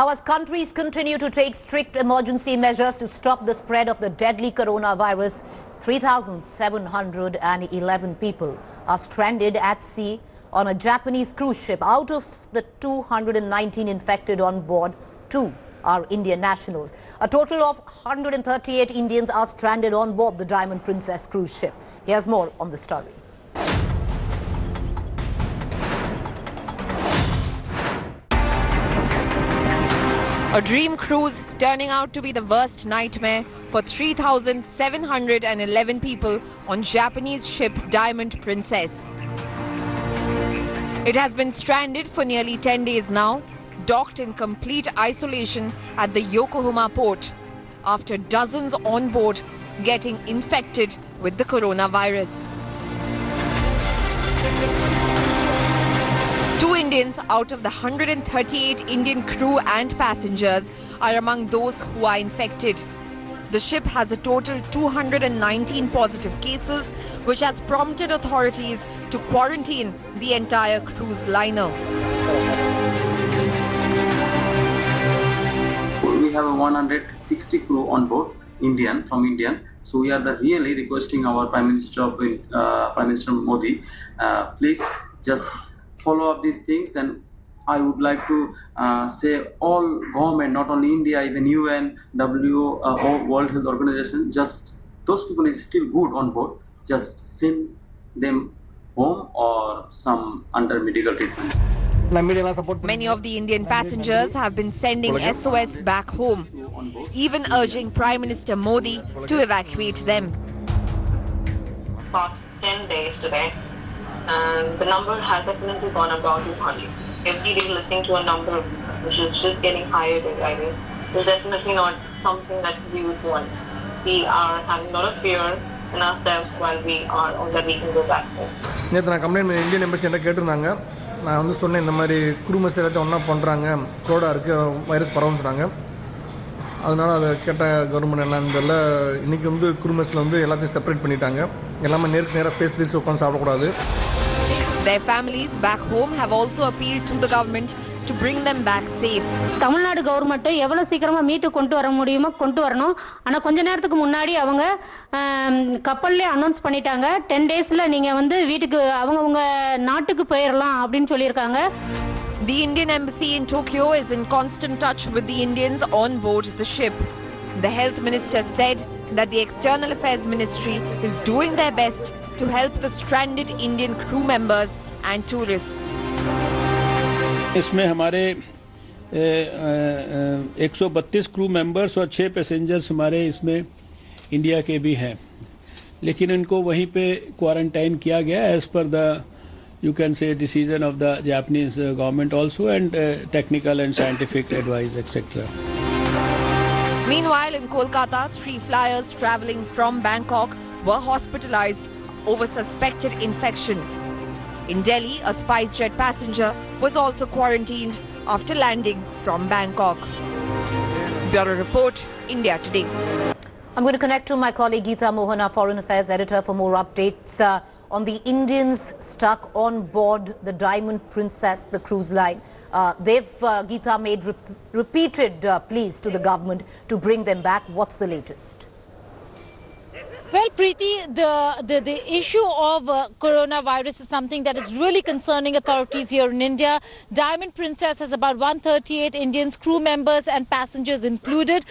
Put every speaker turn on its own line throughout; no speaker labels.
Now, as countries continue to take strict emergency measures to stop the spread of the deadly coronavirus, 3,711 people are stranded at sea on a Japanese cruise ship. Out of the 219 infected on board, 2 are Indian nationals. A total of 138 Indians are stranded on board the Diamond Princess cruise ship. Here's more on the story.
A dream cruise turning out to be the worst nightmare for 3,711 people on Japanese ship Diamond Princess. It has been stranded for nearly 10 days now, docked in complete isolation at the Yokohama port after dozens on board getting infected with the coronavirus. 2 Indians out of the 138 Indian crew and passengers are among those who are infected. The ship has a total 219 positive cases, which has prompted authorities to quarantine the entire cruise liner.
We have a 160 crew on board, from India. So we are really requesting our Prime Minister Modi, please just follow up these things, and I would like to say all government, not only India, even UN, WHO, World Health Organization, just those people is still good on board, just send them home or some under medical treatment.
Many of the Indian passengers have been sending SOS back home, even urging Prime Minister Modi to evacuate them.
Past 10 days today, and the number has definitely gone above 200. Every day listening to a number which is just getting higher day by day is definitely not something that we would want. We are having a lot of fear in ourselves while we are on that we can go back home.
நான் complaint Indian embassy என்ன கேட்டிருந்தாங்க. நான் வந்து சொன்னேன் இந்த மாதிரி crew mess எல்லாத்தையும் ஒன்றா பண்ணுறாங்க, க்ரோடாக இருக்குது, வைரஸ் பரவுன்னு சொன்னாங்க. அதனால் அதை கேட்ட கவர்மெண்ட் என்னன்னு தெரியல. இன்றைக்கி வந்து க்ரூ மெஸ்ஸில் வந்து எல்லாத்தையும் செப்பரேட் பண்ணிட்டாங்க. எல்லாமே நேருக்கு நேராக ஃபேஸ் உட்காந்து சாப்பிடக்கூடாது.
Their families back home have also appealed to the government to bring them back safe.
Tamil Nadu government எவ்வளவு சீக்கிரமா மீட்டு கொண்டு வர முடியுமோ கொண்டு வரணும். ஆனா கொஞ்ச நேரத்துக்கு முன்னாடி அவங்க கப்பல்லே அனௌன்ஸ் பண்ணிட்டாங்க 10 டேஸ்ல நீங்க வந்து வீட்டுக்கு அவங்க நாட்டுக்கு போயிரலாம் அப்படினு சொல்லிருக்காங்க.
The Indian embassy in Tokyo is in constant touch with the Indians on board the ship. The health minister said that the external affairs ministry is doing their best to help the stranded Indian crew members and tourists.
इसमें हमारे 132 crew members और 6 passengers हमारे इसमें India के भी हैं, लेकिन इनको वहीं पे क्वारंटाइन किया गया as per the you can say decision of the Japanese government also, and technical and scientific advice, etc.
Meanwhile, in Kolkata, 3 flyers travelling from Bangkok were hospitalized over suspected infection. In Delhi, a SpiceJet passenger was also quarantined after landing from Bangkok. Bureau Report, India Today.
I'm going to connect to my colleague Geeta Mohan, our Foreign Affairs editor, for more updates on the Indians stuck on board the Diamond Princess, the cruise line. They've, Geeta, made repeated pleas to the government to bring them back. What's the latest?
Well, Preeti, the issue of coronavirus is something that is really concerning authorities here in India. Diamond Princess has about 138 Indians, crew members and passengers included.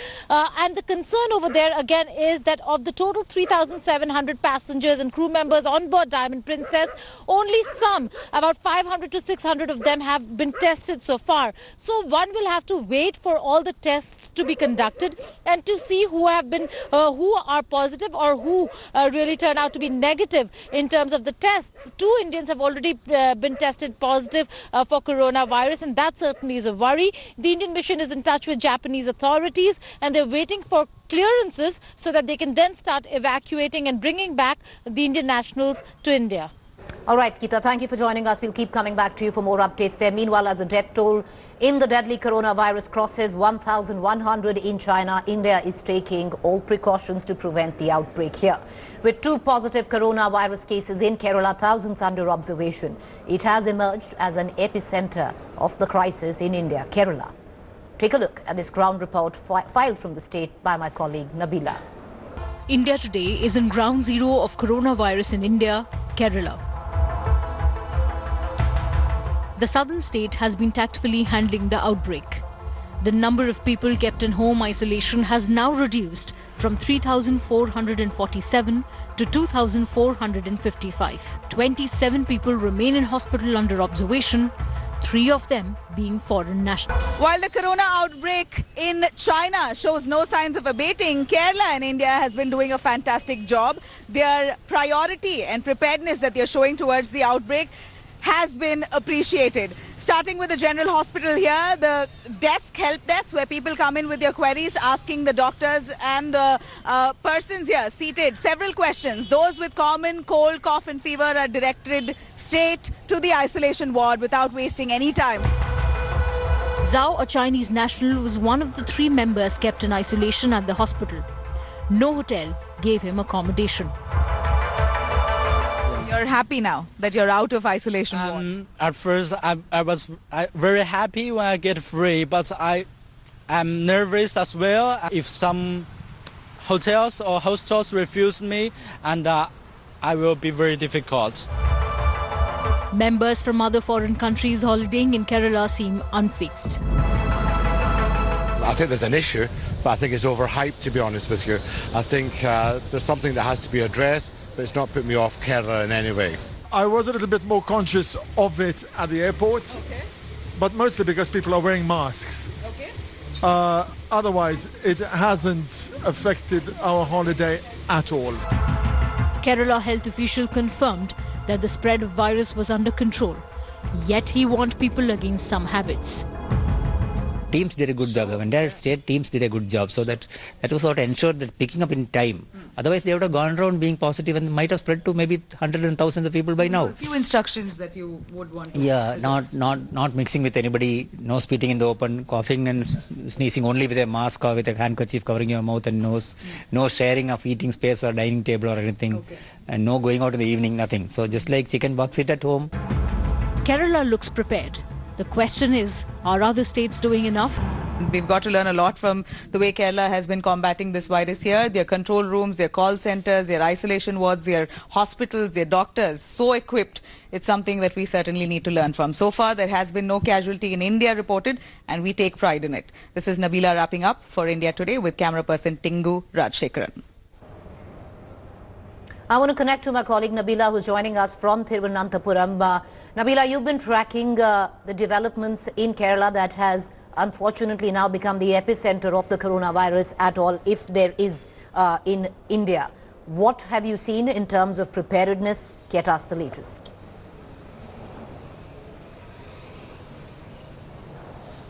And the concern over there again is that of the total 3,700 passengers and crew members on board Diamond Princess, only some, about 500 to 600 of them have been tested so far. So one will have to wait for all the tests to be conducted and to see who are positive or who really turn out to be negative in terms of the tests. 2 Indians have already been tested positive for coronavirus, and that certainly is a worry. The Indian mission is in touch with Japanese authorities, and they're waiting for clearances so that they can then start evacuating and bringing back the Indian nationals to India.
All right, Geeta, thank you for joining us. We'll keep coming back to you for more updates there. Meanwhile, as the death toll in the deadly coronavirus crosses 1,100 in China, India is taking all precautions to prevent the outbreak here. With 2 positive coronavirus cases in Kerala, thousands under observation, it has emerged as an epicenter of the crisis in India, Kerala. Take a look at this ground report filed from the state by my colleague Nabila.
India today is in ground zero of coronavirus in India, Kerala. The southern state has been tactfully handling the outbreak. The number of people kept in home isolation has now reduced from 3,447 to 2,455. 27 people remain in hospital under observation, 3 of them being foreign nationals.
While the corona outbreak in China shows no signs of abating, Kerala and India has been doing a fantastic job. Their priority and preparedness that they're showing towards the outbreak has been appreciated. Starting with the general hospital here, the help desk, where people come in with their queries, asking the doctors and the persons here seated several questions. Those with common cold, cough and fever are directed straight to the isolation ward without wasting any time.
Zhao, a Chinese national, was one of the 3 members kept in isolation at the hospital. No hotel gave him accommodation.
You're happy now that you're out of isolation ward?
At first, I was very happy when I get free, but I am nervous as well. If some hotels or hostels refuse me, and I will be very difficult.
Members from other foreign countries holidaying in Kerala seem unfazed.
I think there's an issue, but I think it's overhyped, to be honest with you. I think there's something that has to be addressed, but it's not put me off Kerala in any way.
I was a little bit more conscious of it at the airport, but mostly because people are wearing masks. Otherwise, it hasn't affected our holiday at all.
Kerala health official confirmed that the spread of virus was under control, yet he warned people against some habits.
Teams did a good job. The entire state teams did a good job. So that was what ensured that picking up in time. Otherwise, they would have gone around being positive and might have spread to maybe hundreds and thousands of people by now.
A few instructions that you would want to
not mixing with anybody, no spitting in the open, coughing and sneezing only with a mask or with a handkerchief covering your mouth and nose, no sharing of eating space or dining table or anything, and no going out in the evening, nothing. So just like chicken box it at home.
Kerala looks prepared. The question is, are other states doing enough?
We've got to learn a lot from the way Kerala has been combating this virus here. Their control rooms, their call centers, their isolation wards, their hospitals, their doctors, so equipped. It's something that we certainly need to learn from. So far, there has been no casualty in India reported, and we take pride in it. This is Nabila wrapping up for India Today with camera person Tingu Rajshekaran.
I want to connect to my colleague Nabila, who's joining us from Thiruvananthapuram. Nabila, you've been tracking the developments in Kerala that has unfortunately now become the epicenter of the coronavirus at all, if there is in India. What have you seen in terms of preparedness? Get us the latest.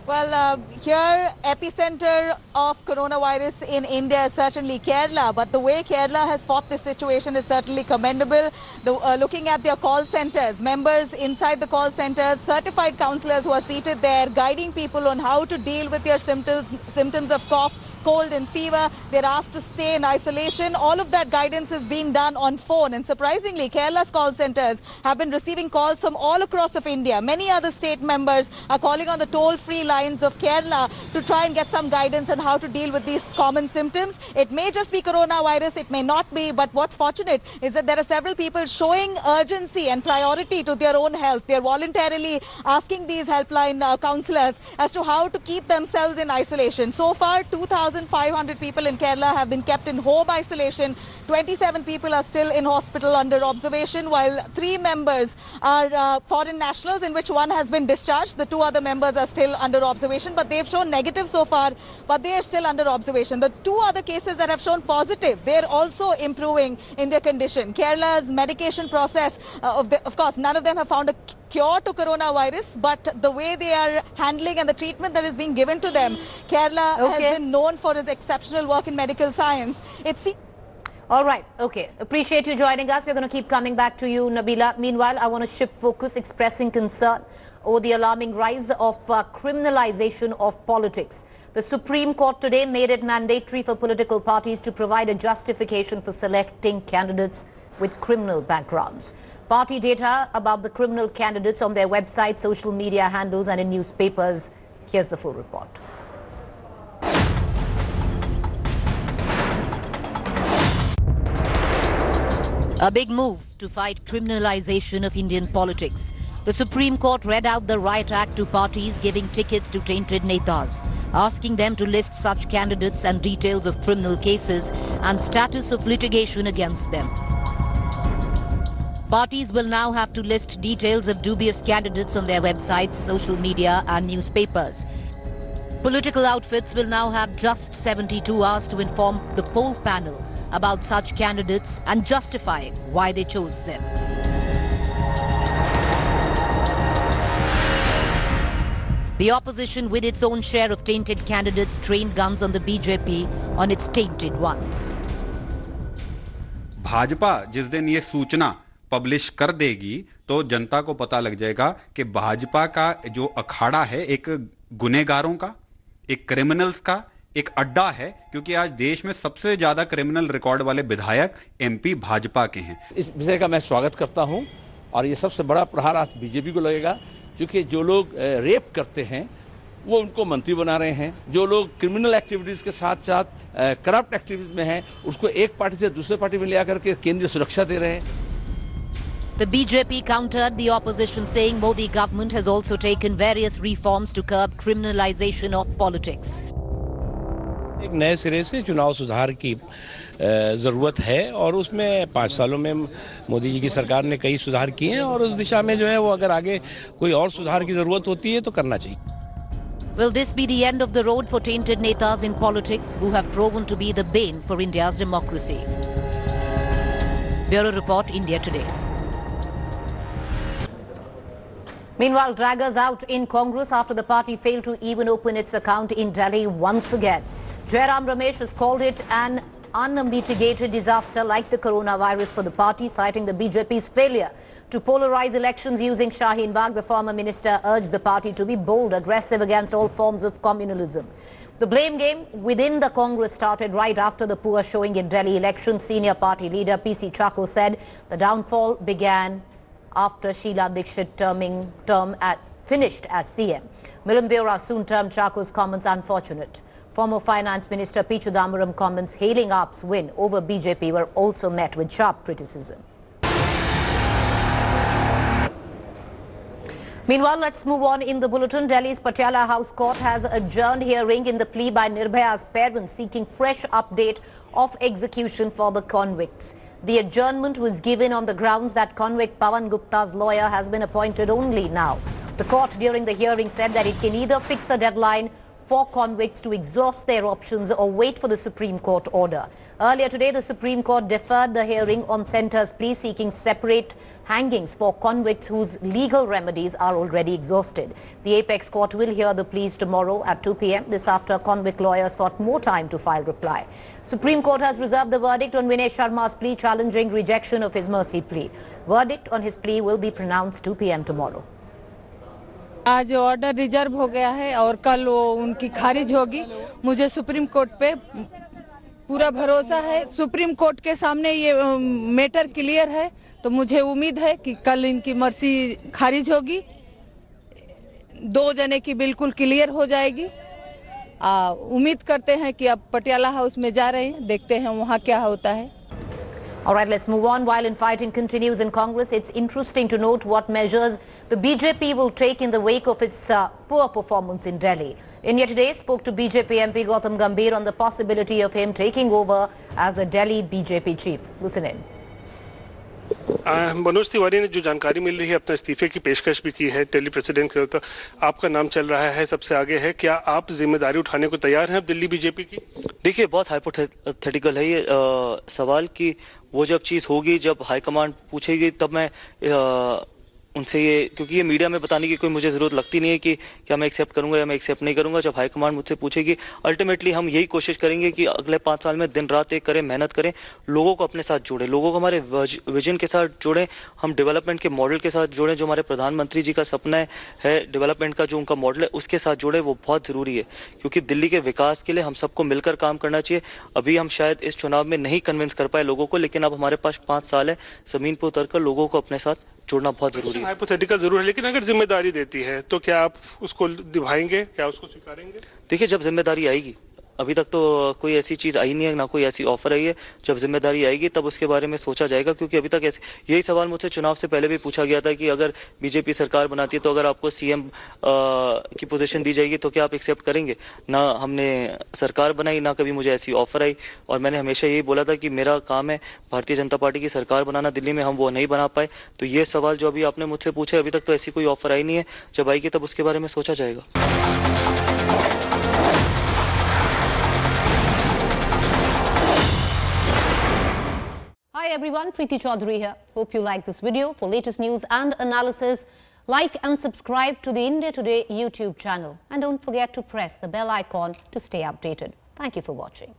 Well, here, epicenter of coronavirus in India is certainly Kerala, but the way Kerala has fought this situation is certainly commendable. Looking at their call centers, members inside the call centers, certified counsellors who are seated there, guiding people on how to deal with their symptoms of cough, cold and fever. They're asked to stay in isolation. All of that guidance is being done on phone. And surprisingly, Kerala's call centers have been receiving calls from all across of India. Many other state members are calling on the toll-free lines of Kerala to try and get some guidance on how to deal with these common symptoms. It may just be coronavirus, it may not be, but what's fortunate is that there are several people showing urgency and priority to their own health. They're voluntarily asking these helpline counsellors as to how to keep themselves in isolation. So far, 2,500 people in Kerala have been kept in home isolation. 27 people are still in hospital under observation, while 3 members are foreign nationals, in which 1 has been discharged. The 2 other members are still under observation, but they've shown negative so far, but they are still under observation. The 2 other cases that have shown positive, they're also improving in their condition. Kerala's medication process, of course, none of them have found a cure to coronavirus, but the way they are handling and the treatment that is being given to them, Kerala has been known for its exceptional work in medical science.
All right. Okay. Appreciate you joining us. We're going to keep coming back to you, Nabila. Meanwhile, I want to shift focus, expressing concern over the alarming rise of criminalization of politics. The Supreme Court today made it mandatory for political parties to provide a justification for selecting candidates with criminal backgrounds. Party data about the criminal candidates on their website, social media handles and in newspapers. Here's the full report. A big move to fight criminalization of Indian politics. The Supreme Court read out the Right Act to parties giving tickets to tainted netas, asking them to list such candidates and details of criminal cases and status of litigation against them. Parties will now have to list details of dubious candidates on their websites, social media and newspapers. Political outfits will now have just 72 hours to inform the poll panel about such candidates and justify why they chose them. The opposition, with its own share of tainted candidates, trained guns on the BJP on its tainted ones.
Bhajpa जिस दिन ये सूचना publish कर देगी तो जनता को पता लग जाएगा कि भाजपा का जो अखाड़ा है एक गुनेगारों का, एक क्रिमिनल्स का एक अड्डा है, क्योंकि आज देश में सबसे ज्यादा क्रिमिनल रिकॉर्ड वाले विधायक एमपी भाजपा के हैं।
इस विषय का मैं स्वागत करता हूं और ये सबसे बड़ा प्रहार आज बीजेपी को लगेगा, क्योंकि जो लोग रेप करते हैं वो उनको मंत्री बना रहे हैं, जो लोग क्रिमिनल एक्टिविटीज के साथ साथ करप्ट एक्टिविटीज में हैं उसको एक पार्टी से दूसरे पार्टी में ले आकर के केंद्रीय सुरक्षा दे रहे हैं।
The BJP countered the opposition, saying Modi government has also taken various reforms to curb criminalization of politics.
एक नए सिरे से चुनाव सुधार की ज़रूरत है और उसमें 5 सालों में मोदी जी की सरकार ने कई सुधार किए हैं और उस दिशा में जो है वो अगर आगे कोई और सुधार की ज़रूरत होती है तो करना चाहिए।
Will this be the end of the road for tainted netas in politics who have proven to be the bane for India's democracy? Bureau Report, India Today. Meanwhile, draggers out in Congress after the party failed to even open its account in Delhi once again. Jairam Ramesh has called it an unmitigated disaster like the coronavirus for the party, citing the BJP's failure to polarize elections using Shaheen Bagh. The former minister urged the party to be bold, aggressive against all forms of communalism. The blame game within the Congress started right after the poor showing in Delhi elections. Senior party leader PC Chako said the downfall began after Sheila Dikshit finished as CM. Milan Deora soon termed Chako's comments unfortunate. Former Finance Minister P. Chidambaram comments hailing AAP's win over BJP were also met with sharp criticism. Meanwhile, let's move on in the bulletin. Delhi's Patiala House Court has adjourned hearing in the plea by Nirbhaya's parents seeking fresh update of execution for the convicts. The adjournment was given on the grounds that convict Pawan Gupta's lawyer has been appointed only now. The court during the hearing said that it can either fix a deadline for convicts to exhaust their options or wait for the Supreme Court order. Earlier today, the Supreme Court deferred the hearing on Centre's plea seeking separate hangings for convicts whose legal remedies are already exhausted. The Apex Court will hear the pleas tomorrow at 2 p.m. This after convict lawyers sought more time to file reply. Supreme Court has reserved the verdict on Vinay Sharma's plea challenging rejection of his mercy plea. Verdict on his plea will be pronounced 2 p.m. tomorrow.
आज order reserve हो गया है और कल वो उनकी खारिज होगी। मुझे सुप्रीम कोर्ट पे पूरा भरोसा है। सुप्रीम कोर्ट के सामने ये मैटर क्लियर है, तो मुझे उम्मीद है कि कल इनकी मर्सी खारिज होगी, 2 जने की बिल्कुल क्लियर हो जाएगी। उम्मीद करते हैं कि अब पटियाला हाउस में जा रहे हैं, देखते हैं वहाँ क्या होता है।
All right, let's move on. While infighting continues in Congress, it's interesting to note what measures the BJP will take in the wake of its poor performance in Delhi. India Today spoke to BJP MP Gautam Gambhir on the possibility of him taking over as the Delhi BJP chief. Listen in.
Manoj Tiwari ने जो जानकारी मिल रही है अपने इस्तीफे की पेशकश भी की है दिल्ली प्रेसिडेंट के, तो आपका नाम चल रहा है सबसे आगे है, क्या आप जिम्मेदारी उठाने को तैयार हैं अब दिल्ली बीजेपी की?
देखिए, बहुत हाइपोथेटिकल है ये सवाल कि वो जब चीज होगी, जब हाईकमांड पूछेगी तब मैं उनसे ये, क्योंकि ये मीडिया में बताने की कोई मुझे जरूरत लगती नहीं है कि क्या मैं एक्सेप्ट करूंगा या मैं एक्सेप्ट नहीं करूंगा। जब हाईकमांड मुझसे पूछेगी, अल्टीमेटली हम यही कोशिश करेंगे कि अगले 5 साल में दिन रात एक करें, मेहनत करें, लोगों को अपने साथ जोड़े, लोगों को हमारे विजन के साथ जोड़ें, हम डेवलपमेंट के मॉडल के साथ जोड़ें, जो हमारे प्रधानमंत्री जी का सपना है डेवलपमेंट का, जो उनका मॉडल है उसके साथ जोड़े। वो बहुत जरूरी है क्योंकि दिल्ली के विकास के लिए हम सबको मिलकर काम करना चाहिए। अभी हम शायद इस चुनाव में नहीं कन्विंस कर पाए लोगों को, लेकिन अब हमारे पास 5 साल है, जमीन पर उतरकर लोगों को अपने साथ जोड़ना बहुत जरूरी है।
हाइपोथेटिकल जरूर है, लेकिन अगर जिम्मेदारी देती है तो क्या आप उसको निभाएंगे, क्या उसको स्वीकारेंगे?
देखिए, जब जिम्मेदारी आएगी अभी तक तो कोई ऐसी चीज़ आई नहीं है, ना कोई ऐसी ऑफर आई है। जब जिम्मेदारी आएगी तब उसके बारे में सोचा जाएगा, क्योंकि अभी तक ऐसे यही सवाल मुझसे चुनाव से पहले भी पूछा गया था कि अगर बीजेपी सरकार बनाती है तो अगर आपको सीएम की पोजीशन दी जाएगी तो क्या आप एक्सेप्ट करेंगे। ना हमने सरकार बनाई, ना कभी मुझे ऐसी ऑफर आई, और मैंने हमेशा यही बोला था कि मेरा काम है भारतीय जनता पार्टी की सरकार बनाना दिल्ली में, हम वो नहीं बना पाए। तो ये सवाल जो अभी आपने मुझसे पूछा, अभी तक तो ऐसी कोई ऑफर आई नहीं है, जब आएगी तब उसके बारे में सोचा जाएगा।
Hi everyone, Preeti Chaudhary here. Hope you like this video. For latest news and analysis, like and subscribe to the India Today YouTube channel. And don't forget to press the bell icon to stay updated. Thank you for watching.